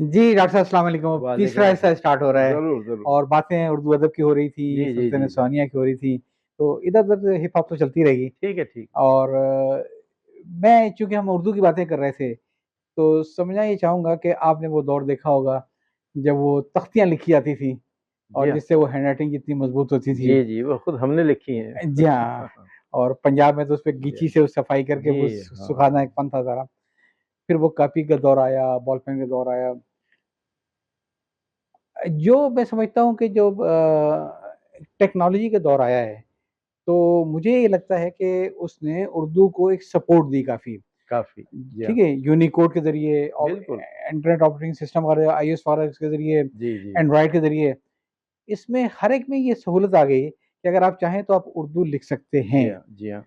जी, doctor साहब अस्सलाम वालेकुम। तीसरा वालेकुम हिस्सा स्टार्ट हो रहा है ज़रूर, ज़रूर। और बातें उर्दू अदब की हो रही थी, जी, जी, सुल्तान जी। सोनिया की हो रही थी, तो इधर-उधर हिप हॉप तो चलती रहेगी। ठीक है, ठीक। और मैं चूँकि हम उर्दू की बातें कर रहे थे, तो समझना ये चाहूँगा कि आपने वो दौर देखा होगा, जब वो तख्तियाँ लिखी जाती थी जी और हाँ। जिससे वो हैंडराइटिंग जितनी मज़बूत होती थी। जी, जी, वो खुद हमने लिखी हैं। जी हाँ, और पंजाब में तो उसपे जी, गीची से सफाई करके जी, वो हाँ। सुखाना एक फन था सारा। फिर वो कॉपी का दौर आया, बॉल पेन का दौर आया। जो मैं समझता हूँ कि जो टेक्नोलॉजी का दौर आया है, तो मुझे ये लगता है कि उसने उर्दू को एक सपोर्ट दी काफ़ी, काफ़ी, जी हाँ। ठीक है? यूनिकोड के ज़रिए और बिल्कुल। इंटरनेट ऑपरेटिंग सिस्टम और आईओएस वगैरह के ज़रिए, जी, जी। एंड्रॉयड के ज़रिए, इसमें हर एक में ये सहूलत आ गई कि अगर आप चाहें तो आप उर्दू लिख सकते जी हैं। हाँ, जी हाँ।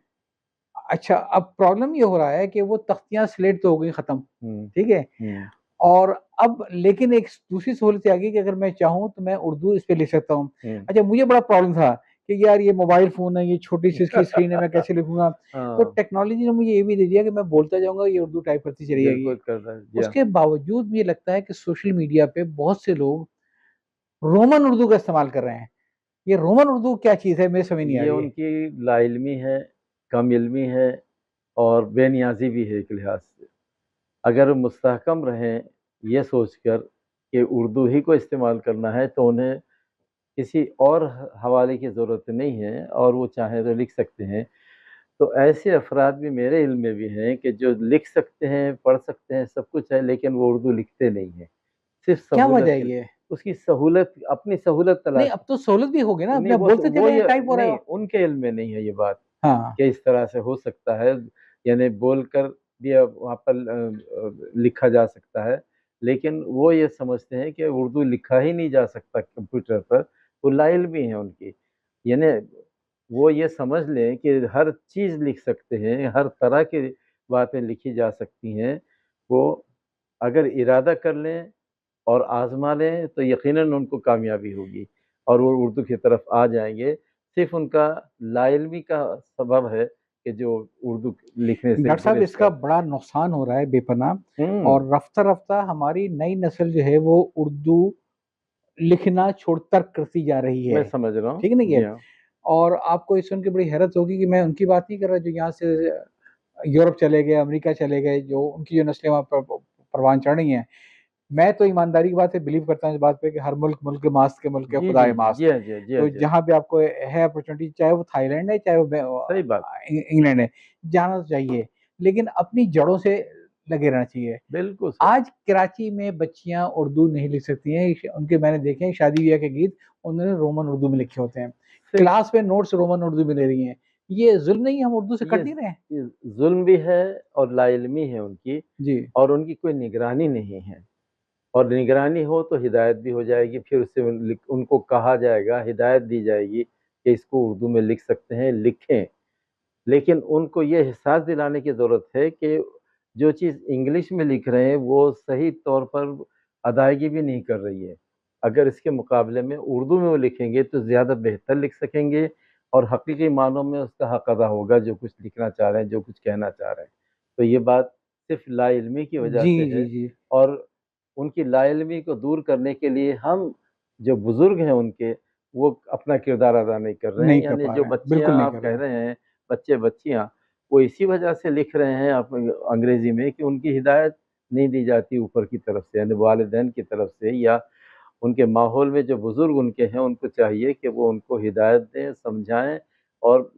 अच्छा, अब प्रॉब्लम ये हो रहा है कि वो तख्तियाँ स्लेट तो हो गई ख़त्म, हुँ, ठीक है? हुँ। और अब लेकिन एक दूसरी सहूलत आ गई कि अगर मैं चाहूँ तो मैं उर्दू इस पे लिख सकता हूँ। हुँ। अच्छा मुझे बड़ा प्रॉब्लम था कि यार ये मोबाइल फ़ोन है, ये छोटी-सी इसकी स्क्रीन है, मैं कैसे लिखूँगा? तो हाँ, टेक्नोलॉजी ने मुझे ये भी दे दिया कि मैं बोलता जाऊँगा, ये उर्दू टाइप करती चली जो जाएगी। खुद करता है। जी हाँ। उसके बावजूद मुझे लगता है कि सोशल मीडिया पे बहुत से लोग रोमन उर्दू का इस्तेमाल कर रहे हैं। ये रोमन उर्दू क्या चीज़ है? मुझे समझ नहीं आ ये रही है। उनकी लाइल्मी है, कम इल्मी है और बेनियाज़ी भी है एक लिहाज़ से। अगर मुस्तहकम रहें ये सोचकर कि उर्दू ही को इस्तेमाल करना है, तो उन्हें किसी और हवाले की ज़रूरत नहीं है और वो चाहें तो लिख सकते हैं। तो ऐसे अफ़राद भी मेरे इल्म में भी हैं कि जो लिख सकते हैं, पढ़ सकते हैं, सब कुछ है लेकिन वो उर्दू लिखते नहीं हैं। सिर्फ़ क्या वजह सहूलत है के लिए ये? उसकी सहूलत अपनी सहूलत नहीं, तलाश अब तो सहूलत भी हो गई ना, नहीं अपने बोलते चले वो जाएँ, ये टाइप हो रहा है नहीं, वो। उनके इल्म में नहीं है ये बात हाँ, कि इस तरह से हो सकता है, यानी बोलकर भी अब वहाँ पर लिखा जा सकता है। लेकिन वो ये समझते हैं कि उर्दू लिखा ही नहीं जा सकता कंप्यूटर पर, वो लाइल्मी है उनकी। यानी वो ये समझ लें कि हर चीज़ लिख सकते हैं, हर तरह की बातें लिखी जा सकती हैं। वो अगर इरादा कर लें और आज़मा लें तो यकीनन उनको कामयाबी होगी और वो उर्दू की तरफ आ जाएँगे। सिर्फ़ उनका लाइल्मी का सबब है कि जो उर्दू लिखने से डॉक्टर साहब गुरेज़ इसका करते हैं। बड़ा नुकसान हो रहा है बेपनाह हुँ, और रफ़्ता-रफ़्ता हमारी नई नस्ल जो है वो उर्दू लिखना छोड़ तर्क करती जा रही मैं है। समझ रहा हूँ। ठीक है ना जी ये? हाँ। और आपको ये सुन के बड़ी हैरत होगी कि मैं उनकी बात नहीं कर रहा जो यहाँ से यूरोप चले गए, अमेरिका चले गए, जो उनकी जो नस्लें वहाँ पर परवान चढ़ रही हैं। मैं तो ईमानदारी की बात से बिलीव करता हूँ इस बात पे कि हर मुल्क मुल्क माज़ के मुल्क है, जी, जी, खुदाए जी। माज़। जी हाँ, जी हाँ, जी हाँ, तो जी हाँ। जहाँ पे आपको है अपॉर्च्युनिटी चाहे वो थाईलैंड है, चाहे वो सही बात। इंग्लैंड है, जाना तो चाहिए। लेकिन अपनी जड़ों से लगे रहना चाहिए। बिल्कुल सही। आज कराची में बच्चियाँ उर्दू नहीं लिख सकती हैं, श उनके मैंने देखे हैं शादी-ब्याह के गीत, उन्होंने रोमन उर्दू में लिखे होते हैं। सिर्फ़ क्लास में नोट्स रोमन उर्दू में ले रही हैं। ये ज़ुल्म नहीं है, हम उर्दू से ये कट नहीं रहे हैं? ये ज़ुल्म भी है और लाइल्मी है उनकी जी। और उनकी कोई निगरानी नहीं है। और निगरानी हो तो हिदायत भी हो जाएगी, फिर उससे उनको कहा जाएगा, हिदायत दी जाएगी कि इसको उर्दू में लिख सकते हैं, लिखें। लेकिन उनको ये एहसास दिलाने की ज़रूरत है कि जो चीज़ इंग्लिश में लिख रहे हैं, वो सही तौर पर अदायगी भी नहीं कर रही है। अगर इसके मुकाबले में उर्दू में वो लिखेंगे, तो ज़्यादा बेहतर लिख सकेंगे और हकीकी मानों में उसका हक अदा होगा, जो कुछ लिखना चाह रहे हैं, जो कुछ कहना चाह रहे हैं। तो ये बात सिर्फ़ लाइल्मी की वजह जी, से जी, है जी। और उनकी लाइल्मी को दूर करने के लिए हम जो बुज़ुर्ग हैं उनके, वो अपना किरदार अदा नहीं कर रहे हैं। नहीं कर यानी पा जो रहे हैं, बच्चियाँ बिल्कुल नहीं आप कर रहे कह हैं। रहे हैं, बच्चे-बच्चियाँ, वो इसी वजह से लिख रहे हैं अंग्रेज़ी में कि उनकी हिदायत नहीं दी जाती ऊपर की तरफ से, यानी वालिदैन की तरफ से या उनके माहौल में जो बुज़ुर्ग उनके हैं, उनको चाहिए कि वो उनको हिदायत दें, समझाएँ और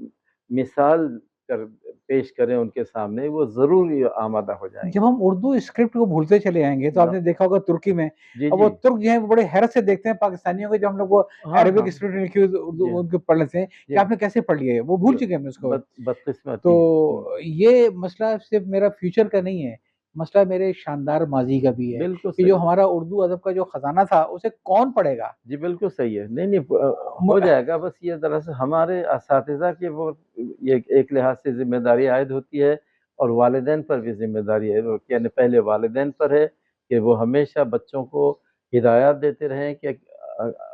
मिसाल कर पेश करें उनके सामने, वो ज़रूर ये आमादा हो जब जाएँगे। हम उर्दू स्क्रिप्ट को भूलते चले आएँगे, तो ना आपने देखा होगा तुर्की में, जी, अब वो जी। तुर्क जो हैं वो बड़े हैरत से देखते हैं पाकिस्तानियों को जब हम लोग वो हाँ, अरबिक हाँ। स्क्रिप्ट में लिखी हुई उर्दू जी हाँ, उनको पढ़ लेते हैं जी कि हाँ। आपने कैसे पढ़ लिया है? वो भूल जी, चुके हैं उसको। बदकिस्मती है। हुँ, तो ये मसला सिर्फ़ मेरा फ्यूचर का नहीं है, मसला मेरे शानदार माज़ी का भी है, बिल्कुल कि जो सही। हमारा उर्दू अदब का जो खज़ाना था, उसे कौन पढ़ेगा? जी, बिल्कुल सही है। नहीं, नहीं म हो जाएगा बस ये दरअसल हमारे असातिज़ा की वो ये एक लिहाज़ से ज़िम्मेदारी आयद होती है और वालिदैन पर भी ज़िम्मेदारी है। वो यानी पहले वालिदैन पर है कि वो हमेशा बच्चों को हिदायत देते रहें कि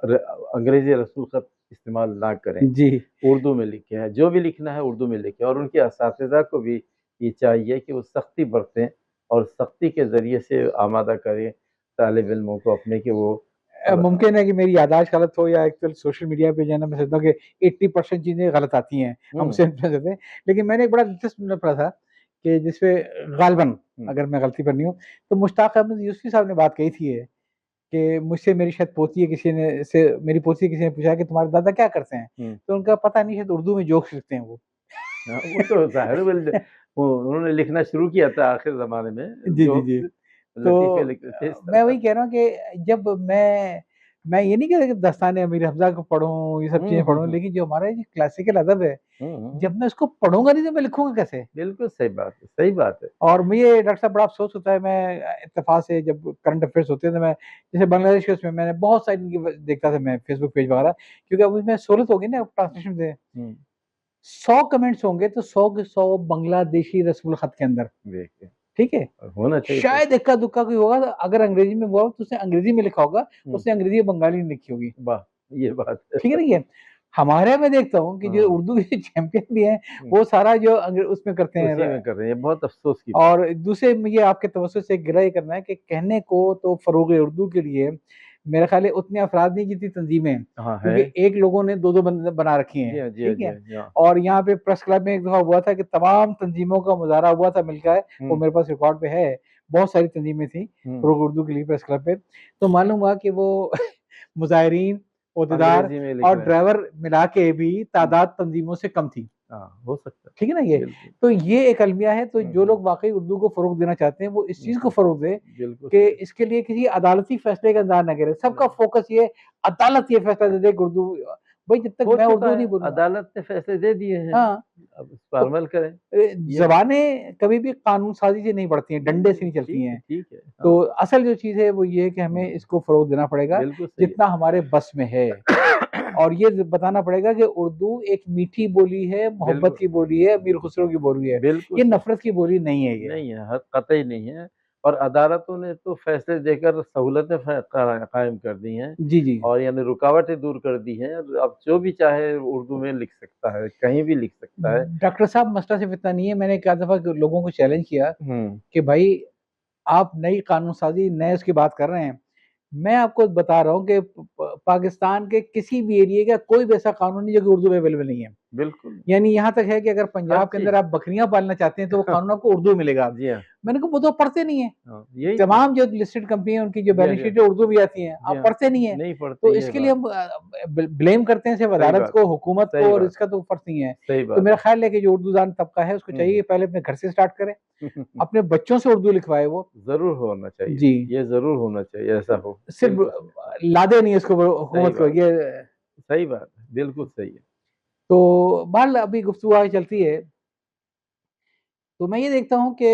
र अंग्रेज़ी रसूल ख़त इस्तेमाल ना करें, जी। उर्दू में लिखें। जो भी लिखना है उर्दू में लिखें और उनके असातिज़ा को भी ये चाहिए कि वो सख्ती बरतें और सख्ती के ज़रिए से आमादा करें तालिब इल्मों को अपने कि वो मुमकिन है कि मेरी याददाश्त गलत हो या एक्चुअल सोशल मीडिया पे जो है ना मैं सोचता हूँ कि 80% चीज़ें गलत आती हैं, हमसे इन्फ्लुएंस होते हैं। लेकिन मैंने एक बड़ा दिलचस्प में पढ़ा था कि जिसपे गालिबन अगर मैं गलती पर नहीं हूँ, तो मुश्ताक अहमद यूसुफ़ी साहब ने बात कही थी ये, कि मुझसे मेरी शायद पोती है किसी ने से मेरी पोती किसी ने पूछा कि तुम्हारे दादा क्या करते हैं? तो उनका पता नहीं शायद उर्दू में जोक्स लिखते हैं वो। हाँ, वो तो ज़ाहिर वो उन्होंने लिखना शुरू किया था आखिर ज़माने में, जी, जी, जी। जोक्स, लतीफ़े तो लिखते थे इस मैं तरह। वही कह रहा हूँ कि जब मैं ये नहीं कह रहा कि दास्तान-ए अमीर हमज़ा को पढ़ूँ, ये सब चीज़ें पढ़ूँ, लेकिन जो हमारा ये क्लासिकल अदब है, हुँ, हुँ। जब मैं उसको पढ़ूँगा नहीं तो मैं लिखूँगा कैसे? बिल्कुल सही बात है, सही बात है। और मुझे डॉक्टर साहब बड़ा अफ़सोस होता है, मैं इत्तेफ़ाक से जब करंट अफ़ेयर्स होते हैं तो मैं जैसे बांग्लादेश के उसमें मैंने बहुत सारी इनकी व देखता था मैं फ़ेसबुक पेज वगैरह, क्योंकि अब उसमें सहूलत हो गई ना ट्रांसलेशन से। हुँ, 100 कमेंट्स होंगे तो 100 के 100 बांग्लादेशी रस्मुल ख़त के अंदर, देखिए, ठीक है? होना चाहिए तो शायद इक्का-दुक्का कोई होगा, अगर अंग्रेज़ी में हुआ हो तो उसने अंग्रेज़ी में लिखा होगा, हुँ, उसने अंग्रेज़ी या बंगाली नहीं लिखी होगी। वाह! ये बात है। ठीक है ना ये? हमारे मैं देखता हूँ कि जो हाँ, उर्दू के चैंपियन भी हैं, हुँ, वो सारा जो उसमें करते हैं उसी र में कर रहे हैं, बहुत अफ़सोस की बात और दूसरे मुझे आपके तवज्जुह से गिला ये करना है कि कहने को तो फ़रोग़ उर्दू के लिए मेरा ख़्याल है उतने अफ़राद नहीं जितनी तंज़ीमें हैं, हाँ, क्योंकि है। एक लोगों ने 2-2 बना रखी जी हैं, हाँ, जी हाँ, ठीक जी है? हाँ, जी हाँ। और यहाँ पे प्रेस क्लब में एक दफ़ा हुआ था कि तमाम तंज़ीमों का मुज़ाहरा हुआ था मिलकर, वो हुँ, मेरे पास रिकॉर्ड पे है, बहुत सारी तंज़ीमें थी, हुँ, फ़रोग़ उर्दू के लिए प्रेस क्लब पे, तो मालूम हुआ कि वो मुज़ाहिरीन, ओहदेदार अंग्रेज़ी में लिख और रहे हैं। ड्राइवर मिला के भी हुँ, तादाद तंज़ीमों से कम थी। हाँ, हो सकता है। ठीक है ना ये? बिल्कुल। तो ये एक अलमिया है, तो हुँ, जो हुँ, लोग वाक़ई उर्दू को फ़रोग़ देना चाहते हैं, वो इस हुँ, चीज़ को हुँ, फ़रोग़ दें बिल्कुल कि सही। इसके लिए किसी अदालती फ़ैसले का इंतज़ार ना करें। सबका नहीं, फ़ोकस ये अदालत ये फ़ैसला दे दे कि उर्दू भई जब तक हो मैं चुका उर्दू है, नहीं बोलूँगा अदालत ने फैसले दे दिए हैं, हाँ, अब उस पर तो अमल करें। ये ज़बानें कभी भी कानून साज़ी से नहीं बढ़ती हैं, डंडे से नहीं चलती हैं। ठीक है, तो हाँ। असल जो चीज़ है वो ये है कि हुँ, हमें इसको फ़रोग़ देना पड़ेगा, बिल्कुल सही है। जितना हमारे बस में है। और ये बताना पड़ेगा कि उर्दू एक मीठी बोली है, मोहब्बत बिल्कुल, की बोली है, अमीर खुसरो की बोली है। बिल्कुल ये सही। नफ़रत की बोली नहीं है ये। नहीं है, कतई नहीं है और अदालतों ने तो फैसले देकर सहूलतें कायम कर दी हैं जी, जी। और यानी रुकावटें दूर कर दी हैं। अब जो भी चाहे उर्दू में लिख सकता है, कहीं भी लिख सकता है। डॉक्टर साहब मसला सिर्फ़ इतना नहीं है, मैंने एक आध दफ़ा लोगों को चैलेंज किया हुँ, कि भाई आप नई कानून साज़ी, नए उसकी बात कर रहे हैं। मैं आपको बता रहा हूँ कि प प पाकिस्तान के किसी भी एरिया का कोई भी ऐसा कानून नहीं है जो कि उर्दू में अवेलेबल नहीं है। बिल्कुल, यानी यहाँ तक है कि अगर हर पंजाब के अंदर चीज़। आप बकरियाँ पालना चाहते हैं तो वो कानून आपको उर्दू में मिलेगा। जी हाँ, मैंने कहा वो तो पढ़ते नहीं हैं। हाँ, यही तो। तमाम जो लिस्टेड कंपनी है उनकी जो जी हाँ, बैलेंस जी हाँ। शीट है उर्दू में आती हैं, जी आप हाँ, पढ़ते नहीं हैं। नहीं पढ़ते तो ये इसके लिए बात। हम ब्लेम करते हैं सिर्फ़ सही अदालत बात, को, हुकूमत सही को और बात, इसका तो फ़र्क नहीं है। सही तो बात मेरा है। ख़्याल है कि जो उर्दूदान तबका है उसको हुँ, चाहिए हुँ। कि पहले अपने घर से स्टार्ट करे, अपने बच्चों से उर्दू लिखवाए वो। ज़रूर होना चाहिए, जी, ये ज़रूर होना चाहिए, ऐसा हो। सिर्फ़ बिल्कुल सही, लादे नहीं इसको सही हुकूमत को बात, ये सही बात है, बिल्कुल सही है। तो बहरहाल अभी गुफ्तगू आगे चलती है। तो मैं ये देखता हूँ कि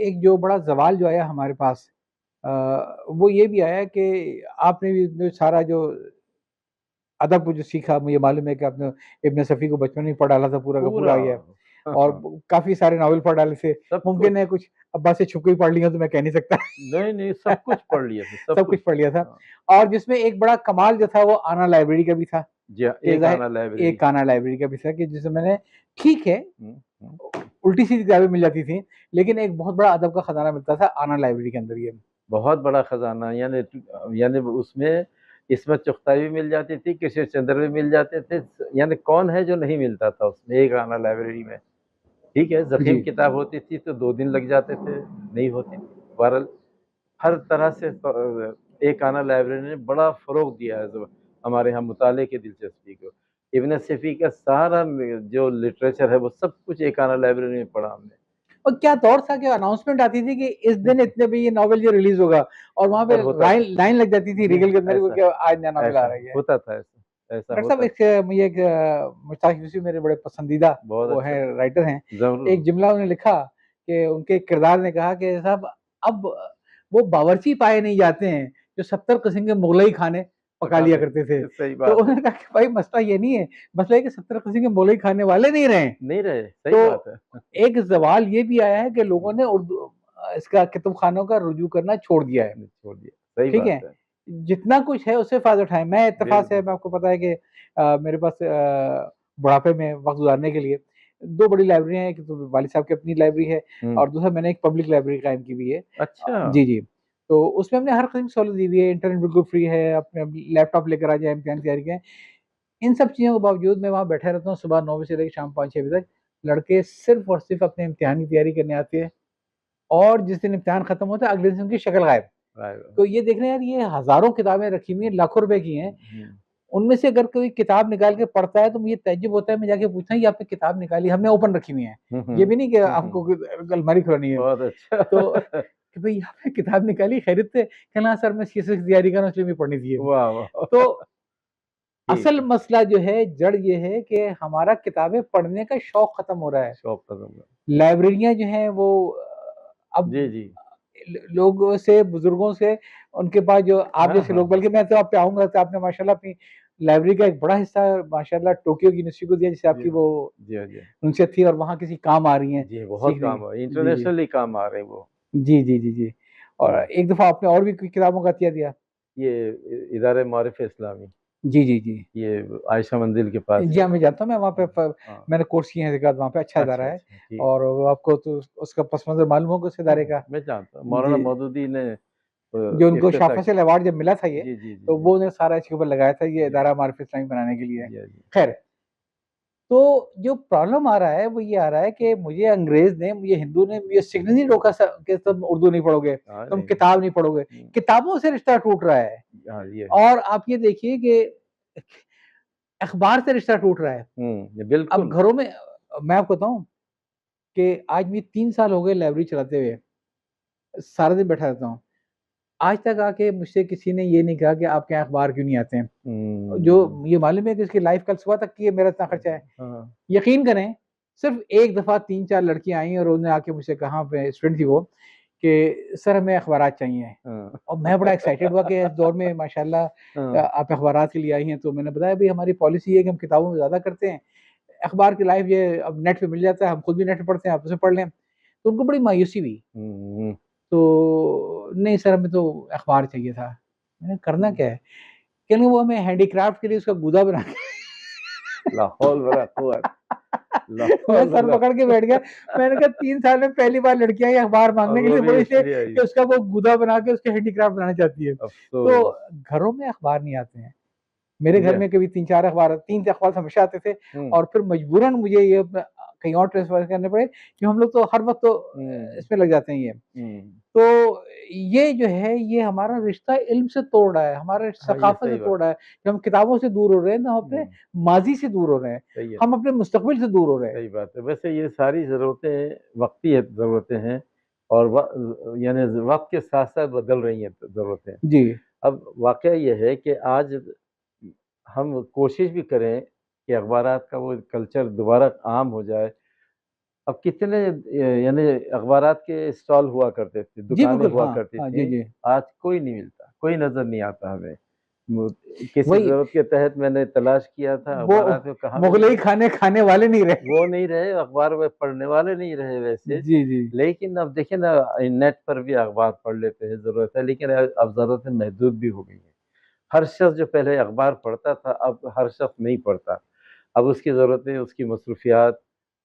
एक जो बड़ा ज़वाल जो आया हमारे पास अ, वो ये भी आया कि आपने भी जो सारा जो अदब जो सीखा मुझे मालूम है कि आपने इब्न सफ़ी को बचपन में ही पढ़ डाला था पूरा का पूरा पूरा ये हाँ, और हाँ, काफ़ी सारे नॉवेल पढ़ डाले थे। सब मुमकिन कुछ। है कुछ अब्बा से छुप के भी पढ़ ली हो तो मैं कह नहीं सकता। नहीं, नहीं, सब कुछ पढ़ लिए थे, सब सब कुछ कुछ। पढ़ लिया था हाँ, और जिसमें एक बड़ा कमाल जो था वो आना लाइब्रेरी का भी था जी हाँ, कि एक ज़ाहिर आना लाइब्रेरी। एक आना लाइब्रेरी का भी था कि जिसमें मैंने ठीक है, हुँ, हुँ। उल्टी-सीधी किताबें मिल जाती थी, लेकिन एक बहुत बड़ा अदब का खजाना मिलता था आना लाइब्रेरी के अंदर ये। बहुत बड़ा खज़ाना यानी उसमें इस्मत चुग़ताई भी मिल जाती थी, किशोर चंद्र भी मिल जाते थे, यानी कौन है जो नहीं मिलता था उसमें एक आना लाइब्रेरी में। ठीक है, ज़ख़ीम जी। किताब होती थी तो 2 दिन लग जाते थे, नहीं होती थी। बहरहाल हर तरह से एक आना लाइब्रेरी ने बड़ा फ़रोग़ दिया है हमारे यहाँ मुताले की दिलचस्पी को। इब्न सफ़ी का सारा जो लिटरेचर है वो सब कुछ एक आना लाइब्रेरी में पढ़ा हमने। और क्या दौर था कि अनाउंसमेंट आती थी कि इस दिन इतने बजे ये नॉवेल ये रिलीज़ होगा और वहाँ पे और होता लाइन था। लाइन लग जाती थी जी रीगल हाँ, के अंदर ऐसा कि आज नया नॉवेल आ ऐसा रही है। होता था ऐसा डॉक्टर साहब होता था। एक मुझे एक मुश्ताक यूसुफ़ी मेरे बड़े पसंदीदा बहुत वो अच्छा, हैं राइटर हैं। ज़रूर। एक जुमला उन्होंने लिखा कि उनके किरदार ने कहा कि साहब अब वो बावर्ची पाए नहीं जाते हैं, जो 70 किस्म के मुगलई खाने पका पका लिया लेते करते थे। थे, सही तो बात है। उन्होंने कहा कि भाई मसला ये नहीं है, मसला ये है कि 70 किस्म के मुगलई खाने वाले नहीं रहे। नहीं रहे, सही बात तो है। एक ज़वाल ये भी आया है कि लोगों हुँ, ने इसका कुतुबखानों का रुजू करना छोड़ दिया है। छोड़ दिया, सही ठीक बात है? है। जितना कुछ है उससे फ़ायदा उठाएँ। मैं इत्तेफ़ाक से बिल्कुल, मैं आपको पता है कि मेरे पास बुढ़ापे में वक़्त गुज़ारने के लिए 2 बड़ी लाइब्रेरियाँ हैं, एक तो वालिद साहब की अपनी लाइब्रेरी है हुँ, और दूसरा मैंने एक पब्लिक लाइब्रेरी कायम की हुई है। अच्छा, जी, जी। तो उसमें हमने हर किस्म की सहूलत दी हुई है, इंटरनेट बिल्कुल फ्री है, अपने लैपटॉप लेकर आ जाएँ, इम्तिहान की तैयारी करें। इन सब चीज़ों के बावजूद मैं वहाँ बैठा रहता हूँ सुबह 9 बजे से लेके शाम 5-6 बजे तक। लड़के सिर्फ़ और सिर्फ़ अपने इम्तिहान की तैयारी करने आते हैं और जिस दिन इम्तिहान खत्म होता है अगले दिन उनकी शक्ल गायब। राइट। तो ये देख रहे हैं यार, ये हज़ारों किताबें रखी हुई हैं, लाखों रुपए की हैं। हुँ, उनमें से अगर कोई किताब निकाल के पढ़ता है तो मुझे तज्जुब होता है, मैं जाके पूछता हूँ ये आपने किताब निकाली? हमने ओपन रखी हुई है। हुँ, हुँ, ये भी नहीं कि हुँ, आपको हुँ। अलमारी खुलानी है। बहुत अच्छा। तो कि भई आपने किताब निकाली खैरियत से? कहना सर मैं सीएसए की तैयारी कर रहा हूँ इसलिए मुझे पढ़नी थी ये। वाह, वाह! तो ठीक असल है, मसला जो है, जड़ ये है कि हमारा किताबें पढ़ने का शौक खत्म हो रहा है। शौक खत्म है। लाइब्रेरियाँ जो हैं वो अब जी, जी। लोगों से, बुजुर्गों से, उनके पास जो आप हाँ, जैसे हाँ, लोग, हाँ। बल्कि मैं तो आप पे आऊँगा तो आपने माशाल्लाह अपनी लाइब्रेरी का एक बड़ा हिस्सा माशाल्लाह टोक्यो की यूनिवर्सिटी को दिया, जिससे जी, आपकी वो जी, हाँ, जी। उनसे थी और वहाँ किसी काम आ रही हैं जी, बहुत सीखने काम की। है, जी, जी। इंटरनेशनली काम आ रहे हैं वो। जी, जी, जी, जी। और हुँ, एक दफ़ा आपने और भी कोई किताबों का अतिया दिया? ये इदारे-ए-मारिफ़ इस्लामी, जी, जी, जी। ये आयशा मंदिर के पास जी है। हाँ, मैं जानता हूँ, मैं वहाँ पे हाँ, हाँ। मैंने कोर्स किए हैं ज़िक़ात वहाँ पे, अच्छा इदारा अच्छा, है अच्छा, ठीक। और वो आपको तो उसका पस मंज़र मालूम होगा उस हाँ, इदारे हाँ, का। मैं जानता हूँ। मौलाना जी, मौदूदी ने जो उनको शाह इफ्तिताह फैसल किया। अवार्ड जब मिला था ये, जी, जी, जी, तो जी। वो उन्होंने सारा इसके ऊपर लगाया था, ये जी, इदारा मारिफ़ इस्लामी बनाने के लिए। जी, हाँ जी। ख़ैर, तो जो प्रॉब्लम आ रहा है, वो ये आ रहा है कि मुझे अंग्रेज़ ने, मुझे हिंदू ने मुझे सिखने नहीं रोका कि तुम उर्दू नहीं पढ़ोगे, हाँ, तुम नहीं, नहीं। किताब नहीं पढ़ोगे। हुँ, किताबों से रिश्ता टूट रहा है हाँ, ये है। और आप ये देखिए कि अख़बार से रिश्ता टूट रहा है। हुँ, अब बिल्कुल। घरों में मैं आपको बताऊँ कि आज मुझे 3 साल हो गए लाइब्रेरी चलाते हुए, सारा दिन बैठा रहता हूँ। आज तक आके मुझसे किसी ने ये नहीं कहा कि आपके यहाँ अख़बार क्यों नहीं आते हैं? हुँ। जो ये मालूम है कि इसकी लाइफ़ कल सुबह तक की है, मेरा इतना खर्चा है। हाँ, यकीन करें, सिर्फ़ एक दफ़ा 3-4 लड़कियाँ आई और उन्होंने आके मुझसे कहा, पे स्टूडेंट थी वो, कि सर हमें अख़बारात चाहिए। हाँ। और मैं बड़ा एक्साइटेड हुआ कि इस दौर में माशाल्लाह हाँ, आप अख़बारात के लिए आई हैं, तो मैंने बताया भई हमारी पॉलिसी है कि हम किताबों में ज़्यादा करते हैं। अख़बार की लाइफ़ ये अब नेट पे मिल जाता है, हम खुद भी नेट पे पढ़ते हैं, आप उसे पढ़ लें। तो उनको बड़ी मायूसी हुई। हुँ, तो नहीं सर, हमें तो अख़बार चाहिए था। मैंने करना हुँ। क्या है? कहने लगे वो हमें हैंडीक्राफ़्ट के लिए उसका गूदा बना के ला हौल वला कुव्वत, ला मैं हौल सर वला पकड़ के बैठ गया। मैंने कहा 3 साल में पहली बार लड़कियाँ ये अख़बार और माँगने के वो लिए भी पड़ी थी इसलिए आई। कि उसका वो गूदा बना के उसके हैंडीक्राफ़्ट बनाना चाहती है। तो अफ़सोस। घरों में अख़बार नहीं आते हैं। मेरे घर ये में कभी 3-4 अख़बार, 3 अख़बार हमेशा आते थे हुँ, और फिर मजबूरन मुझे ये कहीं और ट्रांसफ़र करने पड़े, कि हम लोग तो हर वक़्त तो हुँ, इसमें लग जाते हैं ये। हुँ। तो ये जो है, ये हमारा रिश्ता इल्म से तोड़ रहा है, हमारे हाँ, ये सक़ाफ़त से सही बात। तोड़ रहा है, कि हम किताबों से दूर हो रहे हैं, ना हम अपने हुँ, माज़ी से दूर हो रहे हैं, सही है, हम अपने मुस्तक़बिल से दूर हो रहे हैं। सही बात है। वैसे ये सारी ज़रूरतें वक़्ती ज़रूरतें हैं और यानी वक़्त के साथ-साथ बदल रही हैं ज़रूरतें। जी। अब वाक़या ये है कि आज हम कोशिश भी करें कि अख़बारात का वो कल्चर दोबारा आम हो जाए। अब कितने यानी अख़बारात के स्टॉल हुआ करते थे, जी, दुकानें बिल्कुल। हुआ हाँ, करती हाँ। जी, थीं, जी। आज कोई नहीं मिलता, कोई नज़र नहीं आता हमें। मु किसी वही, ज़रूरत के तहत मैंने तलाश किया था, वो अख़बारात में कहाँ मुग़लई मिलेंगे? खाने खाने वाले नहीं रहे। वो नहीं रहे, अख़बार में पढ़ने वाले नहीं रहे वैसे। जी, जी। लेकिन अब देखिए ना नेट पर भी अख़बार पढ़ लेते हैं, ज़रूरत है, लेकिन अब ज़रूरतें महदूद भी हो गई हैं। हर शख़्स जो पहले अख़बार पढ़ता था, अब हर शख़्स नहीं पढ़ता। अब उसकी ज़रूरतें, उसकी मसरूफ़ियात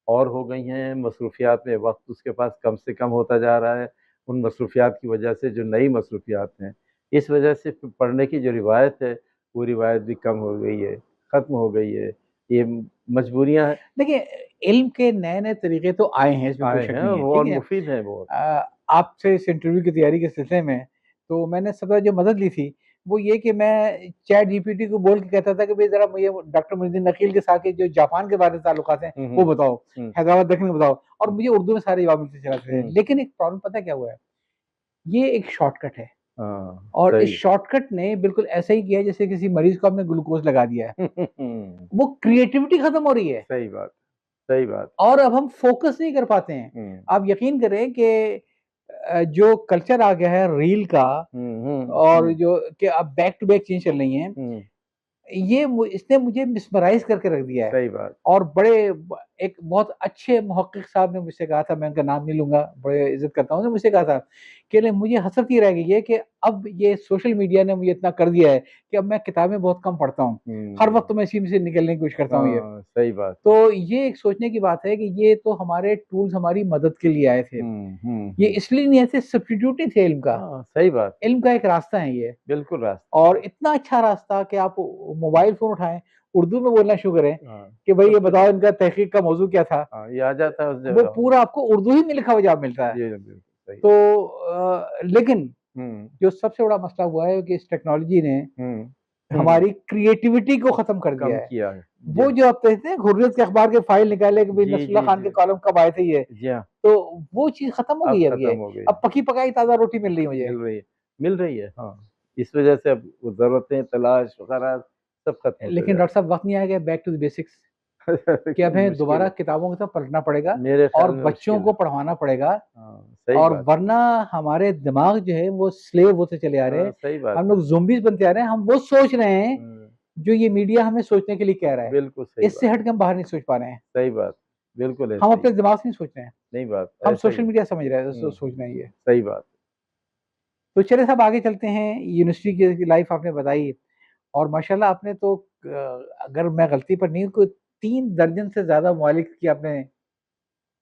और हो गई हैं, मसरूफ़ियात में वक़्त उसके पास कम से कम होता जा रहा है। उन मसरूफ़ियात की वजह से जो नई मसरूफ़ियात हैं, इस वजह से पढ़ने की जो रिवायत है, वो रिवायत भी कम हो गई है, ख़त्म हो गई है। ये मजबूरियाँ देखिए, इल्म के नए-नए तरीके तो आए हैं, इसमें कोई आए शक हैं नहीं है, वो और ठीक है? मुफ़ीद हैं बहुत। आपसे इस इंटरव्यू की तैयारी के सिलसिले में, तो मैंने सबसे जो मदद ली थी, वो ये कि मैं चैट जीपीटी को बोल के कहता था कि भई ज़रा मुझे वो डॉक्टर मोइनुद्दीन नकील के साथ के जो जापान के बारे में ताल्लुकात हैं, हुँ, वो हुँ, बताओ, हुँ, हैदराबाद दक्खन का बताओ, और मुझे उर्दू में सारे जवाब मिलते चले थे। हुँ। लेकिन एक प्रॉब्लम पता है क्या हुआ है? ये एक शॉर्टकट है हाँ, और इस सही। शॉर्टकट ने बिल्कुल ऐसा ही किया है जैसे किसी मरीज़ को आपने ग्लूकोज़ लगा दिया है। वो क्रिएटिविटी खत्म हो रही है सही बात, सही बात। और अब हम फ़ोकस नहीं कर पाते हैं। हुँ, आप यकीन करें कि जो कल्चर आ गया है रील का हुँ, हुँ, और हुँ, जो कि अब बैक टू बैक चीज़ें चल रही हैं, हुँ, ये इसने मुझे मिस्मराइज़ करके रख दिया है सही बात। और बड़े ब एक बहुत अच्छे मुहक्किक साहब ने मुझसे कहा था, मैं उनका नाम नहीं लूँगा, बड़े इज़्ज़त करता हूँ, उन्होंने मुझसे कहा था कि ले मुझे हसरत ये रह गई है कि अब ये सोशल मीडिया ने मुझे इतना कर दिया है कि अब मैं किताबें बहुत कम पढ़ता हूँ। हर वक़्त मैं इसी में से निकलने की कोशिश करता हूँ ये। सही बात है। तो ये एक सोचने की बात है कि ये तो हमारे टूल्स हमारी मदद के लिए आए थे। ये इसलिए नहीं ऐसे सब्स्टिट्यूट नहीं थे इल्म का। हाँ, सही बात। इल्म का एक रास्ता है ये बिल्कुल रास्ता। और इतना अच्छा रास्ता कि आप मोबाइल फ़ोन उठाएँ, उर्दू में बोलना शुरू करें हाँ, कि भई ये सबसे बताओ इनका तहकीक का मौज़ू क्या था? हाँ, ये आ जाता है उस वो जगह। पूरा आपको उर्दू ही में लिखा हुआ जवाब मिलता है। जी, बिल्कुल सही। तो लेकिन हुँ, जो सबसे बड़ा मसला हुआ है कि इस टेक्नोलॉजी ने हुँ, हमारी क्रिएटिविटी को ख़त्म कर दिया कम है। किया है। जी वो हाँ। जो आप कहते हैं हुर्रियत के अखबार के फाइल निकाले कि भई जी, नसरुल्लाह जी, खान के जी। कॉलम कब आए थे ये, जी हाँ, तो वो चीज़ ख़त्म हो गई अब है अब खत्म ये। हो गई अब है। पकी-पकाई ताज़ा रोटी मिल रही है मुझे। मिल रही है। मिल रही है, हाँ। इस वजह से अब वो ज़रूरतें, तलाश वग़ैरह सब खत्म होते लेकिन जा डॉक्टर साहब वक़्त नहीं आएगा बैक टू द बेसिक्स कि अब हमें मुश्किल दोबारा है। किताबों की तरफ पलटना पड़ेगा मेरे और ख़्याल में बच्चों मुश्किल को है। पढ़वाना पड़ेगा हाँ, सही और बात। वरना हमारे दिमाग जो है वो स्लेव होते चले आ रहे हाँ, हैं। सही बात हम है। लोग ज़ॉम्बीज़ बनते आ रहे हैं, हम वो सोच रहे हैं हुँ, जो ये मीडिया हमें सोचने के लिए कह रहा है। बिल्कुल सही इससे बात। हट के हम बाहर नहीं सोच पा रहे हैं। सही बात। बिल्कुल हम ऐसे ही अपने है। दिमाग से नहीं सोच रहे हैं। नहीं बात, हम ऐसा ही सोशल है। मीडिया समझ रहे हैं, सोच रहे हैं ये। सही बात। तो चलिए साहब आगे चलते हैं। यूनिवर्सिटी की लाइफ़ आपने बताई और माशाल्लाह आपने तो अगर मैं गलती पर नहीं हूँ कोई 3 दर्जन से ज़्यादा ममालिक की आपने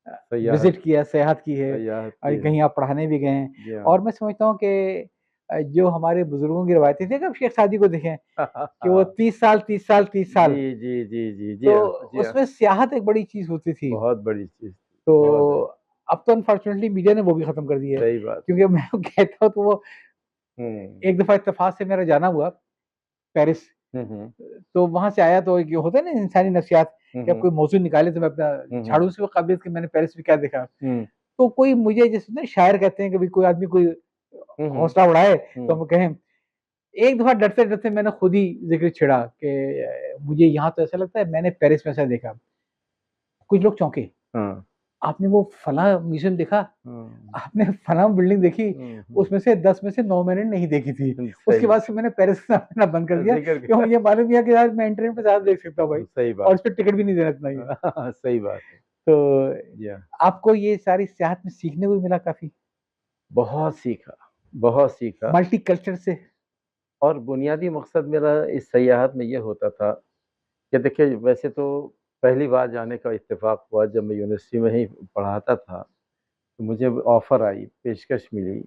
सयाहत विज़िट किया, सेयाहत की है सयाहत और की है। कहीं आप पढ़ाने भी गए हैं जी हाँ। और मैं समझता हूँ कि जो हमारे बुज़ुर्गों की रवायतें थी, कब शेख सादी को देखें कि वो 30 साल, 30 साल, 30 जी, साल, जी, जी, जी, जी तो हाँ, जी हाँ। उसमें सियाहत एक बड़ी चीज़ होती थी। बहुत बड़ी चीज़ थी, तो बहुत है। अब तो अनफॉर्चुनेटली मीडिया ने वो भी खत्म कर दी है। सही बात। क्योंकि मैं कहता हूँ तो वो हुँ। एक दफ़ा इत्तेफ़ाक से मेरा जाना हुआ पेरिस, हुँ, हुँ। तो वहाँ से आया तो एक होता है ना इंसानी नफ़्सियात हुँ, कि अब हुँ। कोई मौज़ू निकाले तो मैं अपना हुँ, हुँ। झाड़ू से वो काबिलियत कि मैंने पेरिस में क्या देखा। हुँ। तो कोई मुझे जैसे ना शायर कहते हैं कि भई कोई आदमी कोई हुँ, हुँ। हौसला बढ़ाए तो हुँ। हम कहें एक दफ़ा डरते-डरते मैंने खुद ही ज़िक्र छेड़ा कि मुझे यहाँ तो ऐसा लगता है मैंने पेरिस में ऐसा देखा। कुछ लोग चौंके, हाँ। आपने वो फलाँ म्यूज़ियम देखा? हुँ। आपने फलाँ बिल्डिंग देखी? हुँ, हुँ। उसमें से 10 में से 9 मैंने नहीं देखी थी। उसके सही। बाद से मैंने पेरिस का नाम लेना बंद कर दिया ज़िक्र क्योंकि किया। मुझे मालूम किया कि यार मैं इंटरनेट पे ज़्यादा देख सकता हूँ भाई सही और बात। इस पे टिकट भी नहीं देना इतना ही। सही बात है। तो जी हाँ। आपको ये सारी सियाहत में सीखने को भी मिला काफ़ी, बहुत सीखा, बहुत सीखा। मल्टी कल्चर से। और बुनियादी मकसद मेरा इस सयाहत में ये होता था कि देखिए वैसे तो पहली बार जाने का इत्तेफ़ाक हुआ जब मैं यूनिवर्सिटी में ही पढ़ाता था, तो मुझे ऑफ़र आई, पेशकश मिली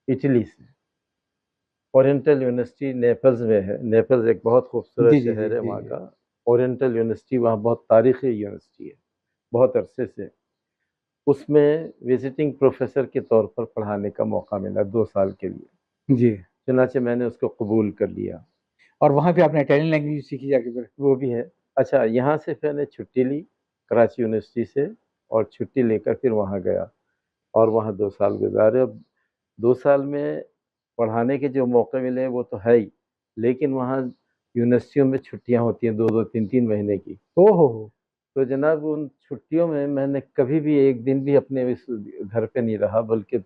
इटली से। ओरिएंटल यूनिवर्सिटी नेपल्स में है, नेपल्स एक बहुत खूबसूरत जी, जी, जी, शहर है जी, वहाँ जी। का। ओरिएंटल यूनिवर्सिटी वहाँ बहुत तारीख़ी यूनिवर्सिटी है, बहुत अरसे से। उसमें विज़िटिंग प्रोफ़ेसर के तौर पर पढ़ाने का मौका मिला 2 साल के लिए। जी, चुनांचे मैंने उसको कबूल कर लिया। और वहाँ पे आपने इटालियन लैंग्वेज सीखी जाके फिर? वो भी है। अच्छा, यहाँ से फिर मैंने छुट्टी ली, कराची यूनिवर्सिटी से और छुट्टी लेकर फिर वहाँ गया और वहाँ 2 साल गुज़ारे। अब 2 साल में पढ़ाने के जो मौके मिले वो तो है ही, लेकिन वहाँ यूनिवर्सिटियों में छुट्टियाँ होती हैं 2-2 3-3 महीने की। ओह हो, हो! तो जनाब उन छुट्टियों में मैंने कभी भी एक दिन भी अपने इस घर पे नहीं रहा बल्कि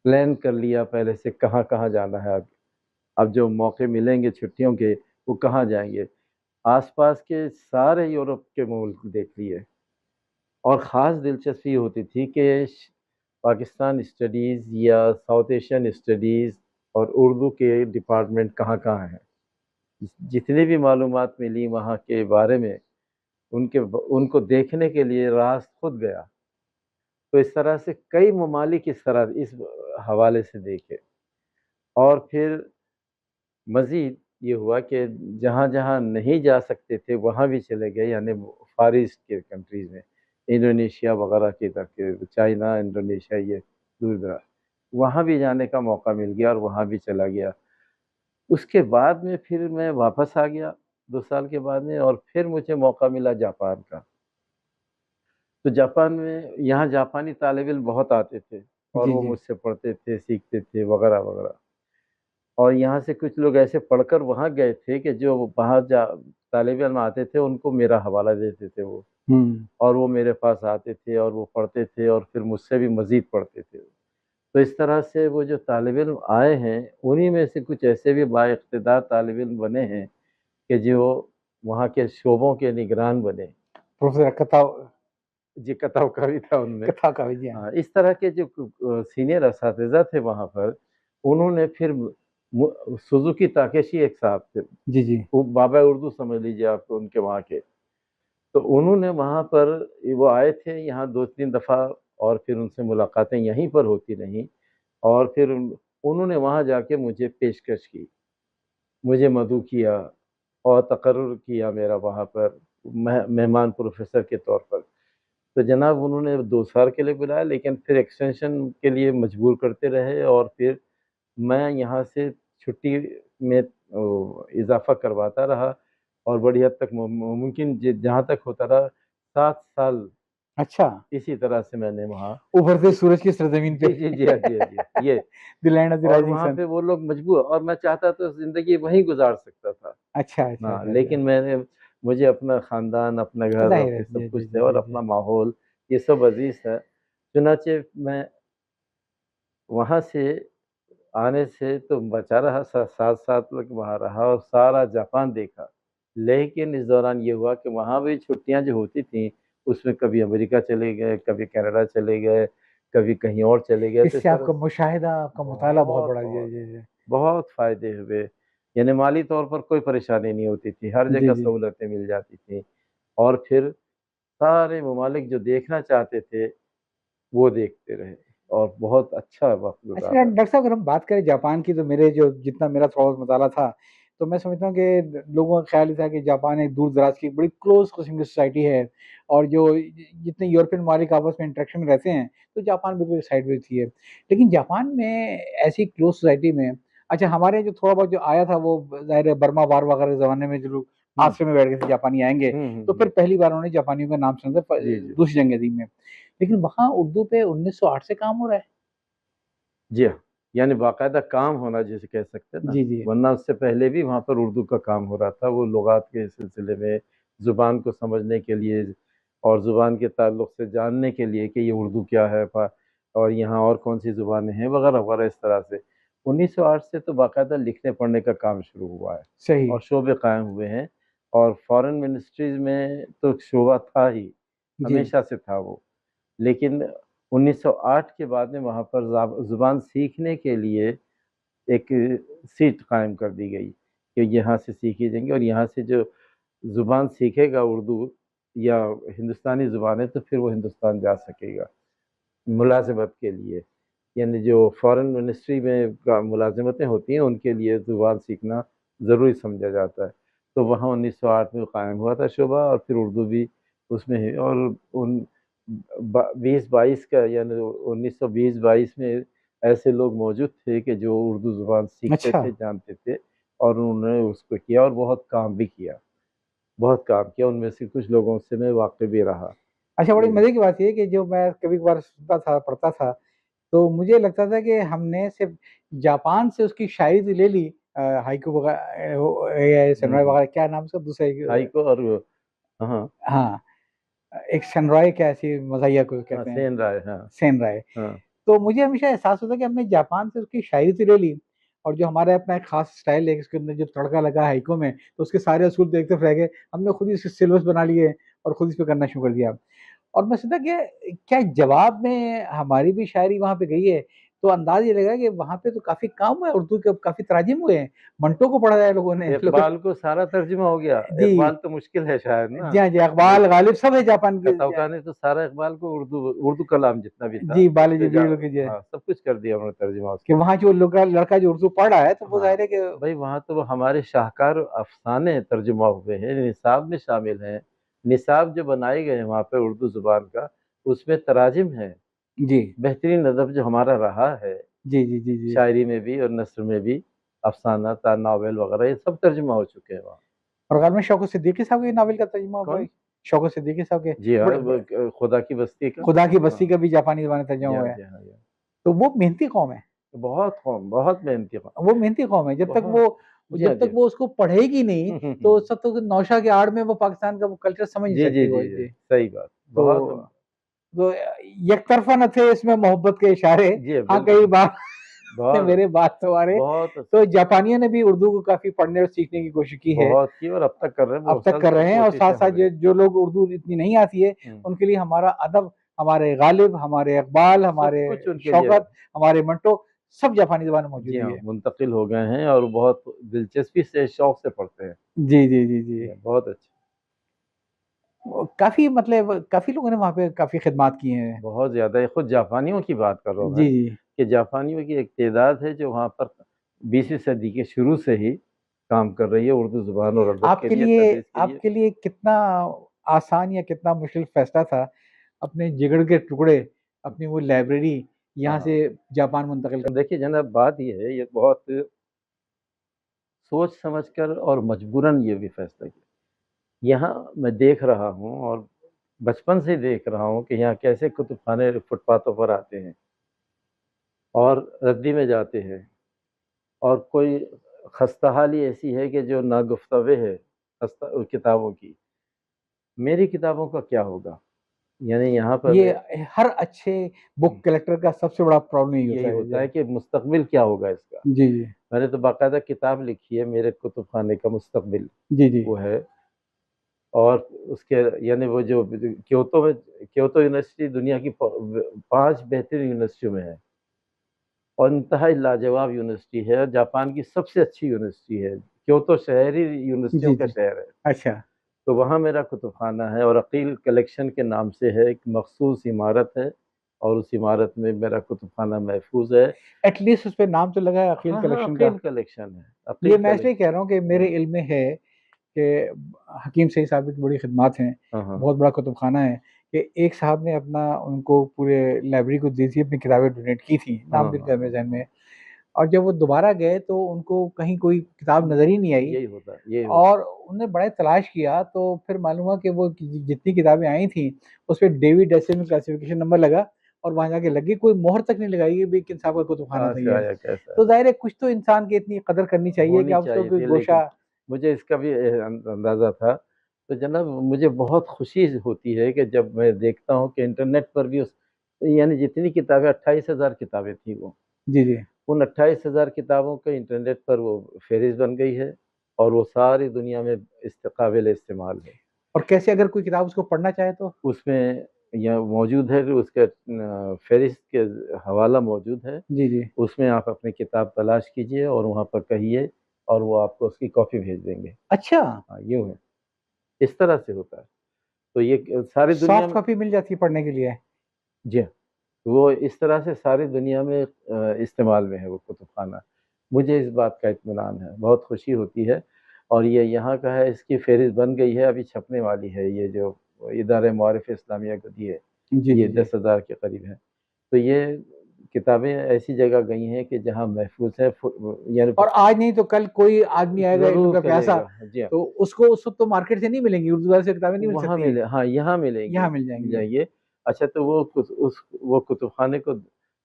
प्लान कर लिया पहले से कहाँ-कहाँ जाना है अब। अब जो मौके मिलेंगे छुट्टियों के, वो कहाँ जाएँगे। आस-पास के सारे यूरोप के मुल्क देख लिए और ख़ास दिलचस्पी होती थी कि पाकिस्तान स्टडीज़ या साउथ एशियन स्टडीज़ और उर्दू के डिपार्टमेंट कहाँ-कहाँ हैं। जितनी भी मालूमात मिली वहाँ के बारे में, उनको देखने के लिए रास खुद गया। तो इस तरह से कई ममालिक इस हवाले से देखे और फिर मज़ीद ये हुआ कि जहाँ-जहाँ नहीं जा सकते थे, वहाँ भी चले गए यानी फ़ार ईस्ट के कंट्रीज़ में, इंडोनेशिया वग़ैरह की तरफ के चाइना, इंडोनेशिया ये दूर-दराज़, वहाँ भी जाने का मौका मिल गया और वहाँ भी चला गया। उसके बाद में फिर मैं वापस आ गया 2 साल के बाद में और फिर मुझे मौका मिला जापान का। तो जापान में यहाँ जापानी तालिब-इल्म बहुत आते थे और जी, वो जी। मुझसे पढ़ते थे, सीखते थे वग़ैरह-वग़ैरह। और यहाँ से कुछ लोग ऐसे पढ़कर वहाँ गए थे कि जो वहाँ तालिब-इल्म आते थे, उनको मेरा हवाला देते थे वो हुँ। और वो मेरे पास आते थे और वो पढ़ते थे और फिर मुझसे भी मज़ीद पढ़ते थे। तो इस तरह से वो जो तालिब-इल्म आए हैं, उन्हीं में से कुछ ऐसे भी बाइक़्तिदार तालिब-इल्म बने हैं कि जो वहाँ के शोबों के निगरान बने। प्रोफ़ेसर जी, कताव का भी था उनमें। कथा का भी, जी हाँ। हाँ, इस तरह के जो सीनियर असातिज़ा थे वहाँ पर, उन्होंने फिर सुज़ुकी ताकेशी एक साहब थे, जी, जी। वो बाबा उर्दू समझ लीजिए आप उनके वहाँ के। तो उन्होंने वहाँ पर वो आए थे यहाँ 2-3 दफ़ा और फिर उनसे मुलाकातें यहीं पर होती रहीं और फिर उन्होंने वहाँ जाके मुझे पेशकश की, मुझे मदऊ किया और तकर्रुर किया मेरा वहाँ पर मेहमान प्रोफ़ेसर के तौर पर। तो जनाब उन्होंने 2 साल के लिए बुलाया लेकिन फिर एक्सटेंशन के लिए मजबूर करते रहे और फिर मैं यहाँ से छुट्टी में इज़ाफ़ा करवाता रहा और बड़ी हद तक मुमकिन जहाँ तक होता रहा 7 साल अच्छा, इसी तरह से मैंने वहाँ उभरते सूरज की सरज़मीन पे जी, जी, जी, हाँ जी, हाँ जी, ये द लैंड ऑफ द और राइज़िंग वहाँ सन। पे वो लोग मजबूर और मैं चाहता तो ज़िंदगी वहीं गुज़ार सकता था। अच्छा, अच्छा, हाँ, अच्छा, अच्छा। लेकिन मुझे अपना ख़ानदान, अपना घर और ज़ाहिर है। फिर सब जी, कुछ जी, है जी, और जी, जी। अपना माहौल, ये सब अज़ीज़ है। चुनांचे मैं वहाँ से आने से तो बचा रहा 7 तक वहाँ रहा और सारा जापान देखा। लेकिन इस दौरान ये हुआ कि वहाँ भी छुट्टियाँ जो होती थीं, उसमें कभी अमेरिका चले गए, कभी कनाडा चले गए, कभी कहीं और चले गए, तो इससे इस तरह आपका से मुशाहिदा, आपका मुताला बहुत बहुत, बढ़ा। जी, बहुत, जी, जी। बहुत फ़ायदे हुए। यानी माली तौर पर कोई परेशानी नहीं होती थी, हर जी, जगह जी। सहूलतें मिल जाती थीं और फिर सारे ममालिक जो देखना चाहते थे, वो देखते रहे और बहुत अच्छा वक़्त अच्छा गुज़ारा। डॉक्टर साहब, अगर हम बात करें जापान की, तो मेरे जो जितना मेरा थोड़ा बहुत मताला था, तो मैं समझता हूँ कि लोगों का ख़्याल ये था कि जापान एक दूर-दराज़ की बड़ी क्लोज़ किस्म की सोसाइटी है और जो जितने यूरोपियन ममालिक आपस में इंटरेक्शन में रहते हैं, तो जापान बिल्कुल साइडवेज़ ही है। लेकिन जापान में ऐसी क्लोज़ सोसाइटी में अच्छा हमारे जो थोड़ा बहुत जो आया था वो ज़ाहिर है बर्मा वार वगैरह के ज़माने में जो लोग हुँ। आश्रम में बैठ गए थे जापानी आएँगे, हुँ, हुँ, तो फिर हुँ। पहली बार उन्होंने जापानियों का नाम सुना था जी, जी। दूसरी जंग अज़ीम में। लेकिन वहाँ उर्दू पे 1908 से काम हो रहा है। जी हाँ, यानी बाकायदा काम होना जिसे कह सकते हैं ना, जी, जी। वरना उससे पहले भी वहाँ पर उर्दू का काम हो रहा था, वो लुगात के सिलसिले में, ज़ुबान को समझने के लिए और ज़ुबान के ताल्लुक से जानने के लिए कि ये उर्दू क्या है और यहाँ और कौन-सी ज़ुबानें हैं वगैरह-वगैरह इस तरह से। 1908 से तो बाकायदा लिखने-पढ़ने का काम शुरू हुआ है सही। और शोबे कायम हुए हैं और फ़ॉरेन मिनिस्ट्रीज़ में तो शोबा था ही, जी। हमेशा से था वो। लेकिन 1908 के बाद में वहाँ पर ज़ुबान सीखने के लिए एक सीट कायम कर दी गई कि यहाँ से सीखी जाएँगी और यहाँ से जो ज़ुबान सीखेगा उर्दू या हिंदुस्तानी ज़ुबान है तो फिर वो हिंदुस्तान जा सकेगा मुलाज़मत के लिए। यानी जो फ़ॉरेन मिनिस्ट्री में का मुलाज़मतें होती हैं उनके लिए ज़ुबान सीखना ज़रूरी समझा जाता है। तो वहाँ 1908 में कायम हुआ था शोबा और फिर उर्दू भी उसमें है और उन ब 20-22 का यानी 1920-22 में ऐसे लोग मौजूद थे कि जो उर्दू ज़ुबान सीखते अच्छा। थे, जानते थे और उन्होंने उसको किया और बहुत काम भी किया। बहुत काम किया, उनमें से कुछ लोगों से मैं वाक़िफ़ भी रहा। अच्छा बड़ी जी। मज़े की बात ये है कि जो मैं कभी-कभार सुनता था, पढ़ता था, तो मुझे लगता था कि हमने सिर्फ़ जापान से उसकी शायरी तो ले ली हाइकू वो ये हुँ, सनराइ हुँ। वगैरह क्या नाम है उसका दूसरा एक हाइको और हाँ, हाँ, एक सनराइ क्या ऐसी मज़ाहिया को हाँ, कहते हैं, सेन राय, हाँ, सेनराइ। हाँ। तो मुझे हमेशा एहसास होता है कि हमने जापान से उसकी शायरी तो ले ली और जो हमारा अपना एक ख़ास स्टाइल है, उसके अंदर जो तड़का लगा है हाइकू में, तो उसके सारे असूल तो एक तरफ रह गए। हमने खुद ही इसके सिलेबस बना लिए और खुद इस पे करना शुरू कर दिया। और मैं सोचा कि क्या जवाब में हमारी भी शायरी वहाँ पे गई है? तो अंदाज़ ये लगा कि वहाँ पे तो काफ़ी काम हुआ है, उर्दू के काफ़ी तराजीम हुए हैं। मंटो को पढ़ा है लोगों ने लोग इक़बाल को सारा तर्जुमा हो गया। जी। इक़बाल तो मुश्किल है शायद ना। जी हाँ, जी, वो इक़बाल, गालिब सब है जापान के खतावका ने तो सारा इक़बाल को उर्दू उर्दू कलाम जितना भी था, जी, उस बाली पे जा जिब्रील के जी हाँ, सब कुछ कर दिया उन्होंने तर्जुमा कि उसका। वहाँ जो लड़का जो उर्दू पढ़ रहा है, तो वो हाँ, ज़ाहिर है कि भई वहाँ तो हमारे शाहकार अफ़साने तर्जुमा हुए हैं, निसाब में शामिल हैं। निसाब जो बनाए गए हैं वहाँ पे उर्दू ज़ुबान का, उसमें तराजिम हैं। जी। बेहतरीन अदब जो हमारा रहा है, जी, जी, जी, जी। शायरी में भी और नस्र में भी, अफ़साना था, नावल वग़ैरह ये सब तर्जुमा हो चुके हैं वहाँ। और गालिबन शौकत सिद्दीकी साहब के नावल का तर्जुमा हुआ कौन? है। शौकत सिद्दीकी साहब के जी हाँ, बड़े वो खुदा की बस्ती का। खुदा की बस्ती हाँ, का भी जापानी ज़बान में तर्जुमा जी हाँ, हुआ है। जी हाँ, जी हाँ। तो वो मेहनती कौम है। बहुत मेहनती वो मेहनती कौम है। बहुत। जी हाँ, जब जी तक हाँ। वो उसको पढ़ेगी नहीं, हुँ, हुँ, तो हुँ। तब तक नौशा के आड़ में वो पाकिस्तान का वो कल्चर समझ नहीं जी, जी, सकती वो। जी, जी, जी। सही बात। तो बहुत तो एक तरफ़ा न थे इसमें मोहब्बत के इशारे। जी, हाँ, कई बिल्कुल। बार बहुत मेरे बात तो आ रहे। बहुत तो जापानियों ने भी उर्दू को काफ़ी पढ़ने और सीखने की कोशिश की है। बहुत की और अब तक कर रहे हैं, अब तक कर मुसलसल रहे हैं और कोशिशें साथ-साथ हो रही जो लोग उर्दू इतनी नहीं आती है, हैं। उनके लिए हमारा अदब, हमारे गालिब, हमारे इकबाल, सब हमारे कुछ उनके लिए शौकत, हमारे मंटो सब जापानी ज़बान में मौजूद जी ही हाँ, है। मुंतकिल हो गए हैं और बहुत दिलचस्पी से, शौक से पढ़ते हैं। जी, जी, जी, जी। बहुत अच्छे। काफ़ी मतलब काफ़ी लोगों ने वहाँ पे काफ़ी खिदमात की हैं। बहुत ज़्यादा, ये खुद जापानियों की बात कर रहा हूँ मैं, जी, जी। कि जापानियों की एक तादाद है जो वहाँ पर 20वीं सदी के शुरू से ही काम कर रही है उर्दू ज़ुबान और अदब के लिए, तदरीस के लिए। आपके लिए कितना आसान या कितना मुश्किल फ़ैसला था, अपने जिगड़ के टुकड़े, अपनी वो लाइब्रेरी यहाँ हाँ, से जापान मुंतकिल कर देखिए जनाब, बात ये है, ये बहुत सोच समझ कर और मजबूरन ये भी फैसला किया। यहाँ मैं देख रहा हूँ और बचपन से देख रहा हूँ कि यहाँ कैसे कुतुबखाने फुटपाथों पर आते हैं और रद्दी में जाते हैं, और कोई खस्ताहाली ऐसी है कि जो नागुफ्तवे है किताबों की। मेरी किताबों का क्या होगा? यानी यहाँ पर ये हर अच्छे बुक कलेक्टर का सबसे बड़ा प्रॉब्लम यही होता यही है। होता है जी, कि मुस्तकबिल क्या होगा इसका? जी, जी। मैंने तो बाकायदा किताब लिखी है, मेरे कुतुबखाने का मुस्तकबिल, जी, जी। वो है। और उसके यानी वो जो क्योतो यूनिवर्सिटी दुनिया की 5 बेहतरीन यूनिवर्सिटियों में है और इंतहाई लाजवाब यूनिवर्सिटी है, जापान की सबसे अच्छी यूनिवर्सिटी है। क्योतो शहर ही यूनिवर्सिटियों जी, का जी। शहर है। अच्छा। तो वहाँ मेरा कुतुबखाना है और अकील कलेक्शन के नाम से है, एक मखसूस इमारत है और उस इमारत में मेरा कुतुबखाना महफूज है। एट लीस्ट उसपे नाम तो लगा है अकील हाँ, हाँ, कलेक्शन का। अकील कलेक्शन है, ये अकील मैं इसलिए कह कलेक्शन। रहा हूँ कि मेरे हाँ, इल्म में है कि हकीम सईद साहब की बड़ी खिदमत हैं, हाँ, हाँ, बहुत बड़ा कुतुबखाना है कि एक साहब ने अपना उनको पूरे लाइब्रेरी को दी थी, अपनी किताबें डोनेट की थी, नाम हाँ, भी हाँ, उनका मेरे हाँ, ज़हन में हाँ। है। और जब वो दोबारा गए तो उनको कहीं कोई किताब नज़र ही नहीं आई यही होता है, यही होता और उन्होंने बड़ा तलाश किया तो फिर मालूम हुआ कि वो जितनी किताबें आई थी, उसपे डेविड डेसिमल क्लासिफिकेशन नंबर लगा और वहाँ जाके लगी, कोई मोहर तक नहीं लगाई कि भई किन साहब का है। कुतुबखाना कहाँ था से ये। आया, कैसा तो है? ज़ाहिर है कुछ तो इंसान की इतनी कदर करनी चाहिए कि होनी आप उसको चाहिए कोई थी, गोशा। लेकिन मुझे इसका भी अंदाज़ा था। तो जनाब, मुझे बहुत खुशी होती है कि जब मैं देखता हूँ कि इंटरनेट पर भी उस यानी जितनी किताबें, 28,000 किताबें थी वो। जी, जी। उन 28,000 किताबों का इंटरनेट पर वो फ़हरिस्त बन गई है और वो सारी दुनिया में काबिल इस्तेमाल है। और कैसे अगर कोई किताब उसको पढ़ना चाहे तो? उसमें यह मौजूद है कि उसका फ़हरिस्त के हवाला मौजूद है। जी, जी। उसमें आप अपनी किताब तलाश कीजिए और वहाँ पर कहिए और वो आपको उसकी कॉपी भेज देंगे। अच्छा, हाँ, यूँ है। इस तरह से होता है। तो ये सारी दुनिया सॉफ्ट में कॉपी मिल जाती है पढ़ने के लिए? जी हाँ, वो इस तरह से सारी दुनिया में इस्तेमाल में है वो कुतुबखाना। मुझे इस बात का इत्मीनान है, बहुत खुशी होती है और ये यहाँ का है, इसकी फ़हरिस्त बन गई है, अभी छपने वाली है, ये जो इदारे मारिफ़ इस्लामिया को दी है, जी, ये जी, जी। 10,000 के करीब है। तो ये किताबें ऐसी जगह गई हैं कि जहाँ महफूज़ है, यानी और आज नहीं तो कल कोई आदमी आएगा इल्म ज़रूर का प्यासा, करेगा। जी हाँ। तो उसको उस वक़्त तो मार्केट से नहीं मिलेंगी, उर्दू वाले से किताबें नहीं मिल वहाँ सकती, मिले, हाँ, यहाँ मिलेंगी, यहाँ मिल मिल जाएँगी। जाएँगे। अच्छा, तो वो कुतुबखाने को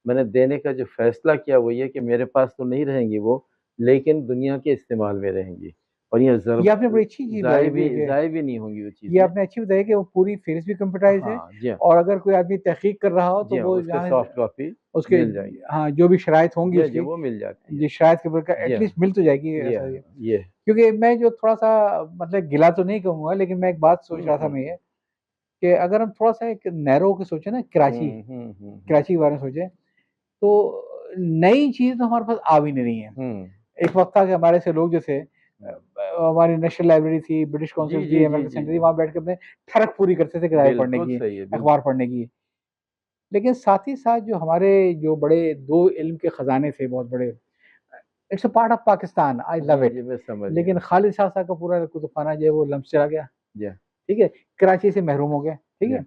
मैंने देने का जो फ़ैसला किया वो ये कि मेरे पास तो नहीं रहेंगी वो, लेकिन दुनिया के इस्तेमाल में रहेंगी और ये ये आपने बड़ी अच्छी चीज़ बताई भी है कि ज़ाय भी नहीं होंगी वो ये चीज़ें। आपने अच्छी बताई कि वो पूरी फ़हरिस्त भी कंप्यूटराइज़ है हाँ, जी हाँ। और अगर कोई आदमी तहकीक कर रहा हो तो जी हाँ, वो उसके जहाँ से सॉफ्ट कॉपी उसके मिल जाएँगी। हाँ, जो भी शराइत होंगी जी, जी, उसकी, वो मिल जाती है। जिस शराइत के ऊपर जी एट हाँ, लीस्ट मिल तो जाएगी जी ऐसा हाँ, ही। ये क्योंकि मैं जो थोड़ा-सा मतलब गिला तो नहीं कहूँगा लेकिन मैं एक बात सोच हुँ, रहा था हुँ, मैं ये, कि अगर हम थोड़ा-सा एक नैरो होके सोचे ना कराची, हुँ, हुँ, हुँ, हुँ, कराची के बारे में सोचे, तो नई चीज़ तो हमारे पास आ भी नहीं रही है। हुँ, एक वक़्त था कि हमारे से लोग जो थे हुँ। हमारी नेशनल लाइब्रेरी थी, ब्रिटिश जी, काउंसिल थी, जी, जी, अमेरिकन जी, सेंटर थी, जी। वहाँ बैठ के अपने ठरक पूरी करते थे किताबें पढ़ने बिल्कुल की, सही है, अखबार बिल्कुल। पढ़ने की। लेकिन साथ ही साथ जो हमारे जो बड़े 2 इल्म के खज़ाने थे बहुत बड़े, it's a part of Pakistan, I love जी, इट। जी, मैं समझ गया। लेकिन खालिद शाह साहब का पूरा कुतुबखाना जो है वो लम्स चला गया, जी हाँ, ठीक है? कराची से महरूम हो गया, ठीक जी है? हाँ।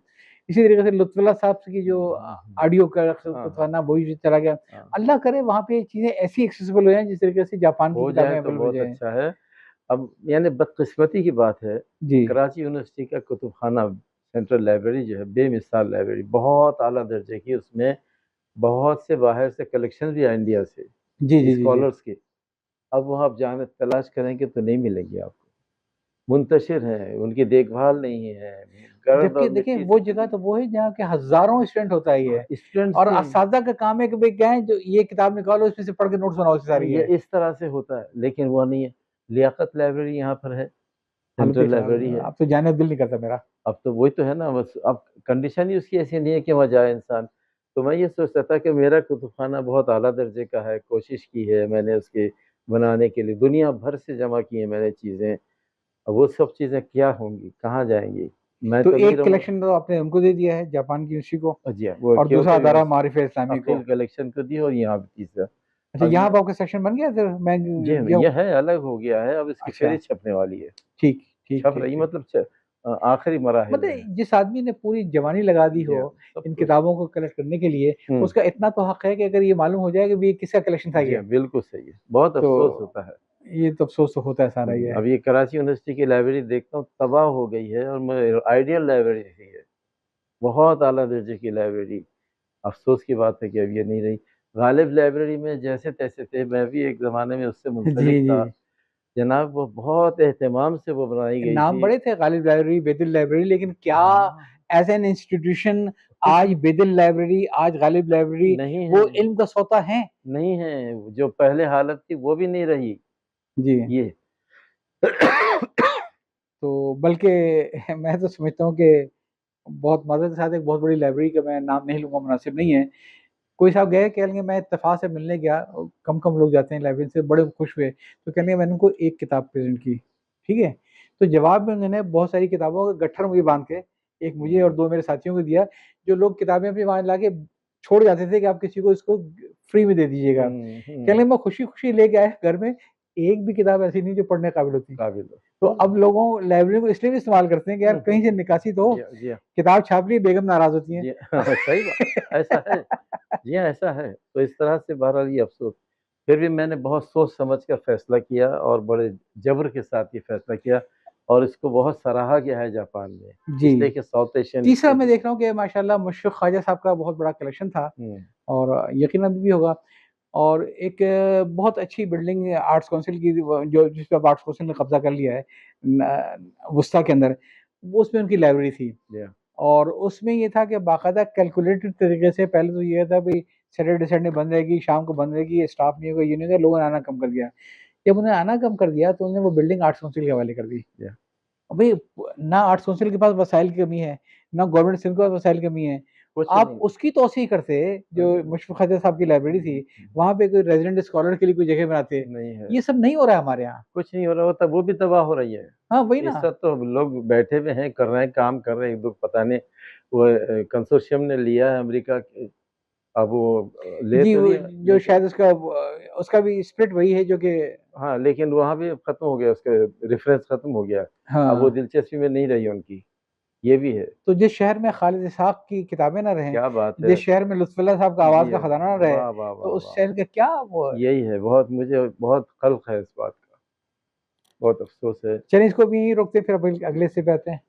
इसी तरीके से लुत्फ़ुल्लाह साहब की जो हुँ, हुँ, हुँ। ऑडियो का हाँ, हाँ, कुतुबखाना वो भी चला गया। हाँ। अल्लाह करे वहाँ पे चीज़ें ऐसी एक्सेसिबल हो जाएँ जिस तरीके से जापान की हो किताबें जाए तो अवेलेबल हो बहुत जाएँ। अच्छा है। अब यानी बदकिस्मती की बात है, जी। कराची यूनिवर्सिटी का कुतुबखाना, सेंट्रल लाइब्रेरी जो है, बेमिसाल लाइब्रेरी, बहुत आला दर्जे की, उसमें बहुत से बाहर से कलेक्शंस भी आए इंडिया से, जी, जी, जी, जी। स्कॉलर्स के। अब वहाँ आप जाने तलाश करेंगे तो नहीं मिलेंगी आपको। मुंतशिर हैं, उनकी देखभाल नहीं है। गर्द जबकि और देखिए मिट्टी वो से जगह भरी। तो वो है जहाँ के हज़ारों स्टूडेंट होता ही है स्टूडेंट्स और से असातिज़ा का काम है कि भई क्या है जो ये किताब निकालो इसमें से पढ़ के नोट्स बनाओ, इसकी सारी ये है। इस तरह से होता है, लेकिन वो नहीं है। लियाकत लाइब्रेरी यहाँ पर है, हालत सेंट्रल ख़राब लाइब्रेरी है, है। अब तो जाने को दिल नहीं करता मेरा। अब तो वही तो है ना, बस अब कंडीशन ही उसकी ऐसी नहीं है कि वहाँ जाए इंसान। तो मैं ये सोचता था कि मेरा कुतुबखाना बहुत आला दर्जे का है, कोशिश की है मैंने उसके बनाने के लिए, दुनिया भर से जमा की हैं मैंने चीज़ें। अब वो सब चीज़ें क्या होंगी, कहाँ जाएँगी? मैं तो तो नहीं एक रहूँगा। कलेक्शन तो आपने उनको दे दिया है जापान की यूनिवर्सिटी को जी हाँ, वो और दूसरा क्योंकि अदारा मारिफ़-ए-इस्लामी को। अक़िल कलेक्शन को दी और यहाँ भी तीसरा। अच्छा, अब यहाँ ये पे आपका सेक्शन बन गया फिर? मैं जी हाँ, गया ये हूँ। है अलग हो गया है, अब इसकी अच्छा, सीरीज़ छपने वाली है। ठीक, ठीक, छप ठीक, रही ठीक। मतलब आखिरी मराहिल में है। मतलब जिस आदमी ने पूरी जवानी लगा दी जी हो हाँ, सब इन कुछ। किताबों को कलेक्ट करने के लिए, हुँ। उसका इतना तो हक है कि अगर ये मालूम हो जाए कि भई ये किसका कलेक्शन था जी ये, हाँ, बिल्कुल सही है। बहुत अफ़सोस तो होता है। ये तो अफ़सोस तो होता है सारा ये। अब ये कराची यूनिवर्सिटी की लाइब्रेरी देखता हूँ, तबाह हो गई है और मैं आइडियल लाइब्रेरी थी ये। बहुत आला दर्जे की लाइब्रेरी। अफ़सोस की बात है कि अब ये नहीं रही। गालिब लाइब्रेरी में जैसे-तैसे थे, मैं भी एक ज़माने में उससे जी, मुंसलिक जी। था। जनाब वो बहुत एहतमाम से वो बनाई गई नाम थी। बड़े थे गालिब लाइब्रेरी, बेदुल लाइब्रेरी लेकिन क्या हाँ, एज़ एन इंस्टीट्यूशन कुछ आज बेदुल लाइब्रेरी, आज गालिब लाइब्रेरी नहीं वो है, इल्म का सौता हैं? नहीं है। जो पहले हालत थी वो भी नहीं रही। जी। ये तो बल्कि मैं तो समझता हूँ कि बहुत मज़े के साथ एक बहुत बड़ी लाइब्रेरी का मैं नाम नहीं लूँगा, मुनासिब नहीं है। कोई साहब गए कह लेंगे मैं इत्तेफ़ाक से मिलने गया कम-कम लोग जाते हैं लाइब्रेरी से, बड़े खुश हुए। तो कहेंगे मैंने उनको एक किताब प्रेज़ेंट की, ठीक है? तो जवाब में उन्होंने बहुत सारी किताबों का गट्ठर मुझे बाँध के, एक मुझे और 2 मेरे साथियों को दिया, जो लोग किताबें अपनी वहाँ लाके छोड़ जाते थे कि आप किसी को इसको फ्री में दे दीजिएगा। हुँ, कह लें हुँ। मैं खुशी-खुशी लेके आया घर में, एक भी किताब ऐसी नहीं जो पढ़ने काबिल होती। काबिल तो हो। अब लोगों लाइब्रेरी को इसलिए भी इस्तेमाल करते हैं कि यार हुँ, हुँ, कहीं से हुँ। निकासी तो हो, जी हाँ, जी हाँ। किताब छाप ली बेगम नाराज़ होती हैं। जी हाँ, सही बात ऐसा है। जी हाँ, ऐसा है। तो इस तरह से बहरहाल ये अफ़सोस फिर भी मैंने बहुत सोच समझ कर फ़ैसला किया और बड़े जब्र के साथ ये फ़ैसला किया और इसको बहुत सराहा गया है जापान में। जी। इसलिए कि साउथ एशियन तीसरा मैं स्टडी। देख रहा हूँ कि माशाल्लाह मुशफ़िक़ ख़्वाजा साहब का बहुत बड़ा कलेक्शन था हुँ, और यकीनन अभी भी होगा और एक बहुत अच्छी बिल्डिंग आर्ट्स काउंसिल की वो जो जिस पे अब आर्ट्स काउंसिल ने कब्ज़ा कर लिया है वुस्ता के अंदर, वो उसमें उनकी लाइब्रेरी थी जी हाँ। और उसमें ये था कि बाकायदा कैलकुलेटेड तरीके से पहले तो ये था भई सैटरडे संडे बंद रहेगी, शाम को बंद रहेगी, स्टाफ नहीं होगा, ये नहीं होगा, लोगों ने आना कम कर दिया। जब उन्होंने आना कम कर दिया तो उन्होंने वो बिल्डिंग आर्ट्स काउंसिल के हवाले कर दी। जी हाँ। भई ना आर्ट्स काउंसिल के पास वसाइल की कमी है, ना गवर्नमेंट सिंध के पास वसाइल की कमी है। कुछ आप नहीं। उसकी तौसीह करते, जो मुशफ़िक़ ख़वाजा साहब की लाइब्रेरी थी, वहाँ पे कोई रेज़िडेंट स्कॉलर के लिए कोई जगह बनाते। नहीं है। ये सब नहीं हो रहा है हमारे यहाँ। कुछ नहीं हो रहा होता, वो भी तबाह हो रही है। हाँ, वही इस ना। वक़्त तो लोग बैठे हुए हैं, कर रहे हैं, काम कर रहे हैं, एक-दो पता नहीं वो कंसोर्शियम ने लिया है अमेरिका के अब वो ले जी, तो वो लिया जो लेकिन शायद उसका भी स्प्लिट वही है जो कि हाँ, लेकिन वहाँ भी अब ख़त्म हो गया उसका रेफ़रेंस ख़त्म हो गया। अब वो हाँ, दिलचस्पी में नहीं रही उनकी, ये भी है। तो जिस शहर में खालिद इसहाक़ की किताबें ना रहें, क्या बात है! जिस शहर में लुत्फ़ुल्लाह साहब का आवाज़ जी, का खज़ाना ना रहे, वाह, वाह, तो वाह, उस वाह! शहर का क्या वो है। यही है, बहुत मुझे बहुत क़ल्क़ है इस बात का, बहुत अफ़सोस है। चलिए इसको भी यहीं रोकते हैं फिर अगले हिस्से पे आते हैं।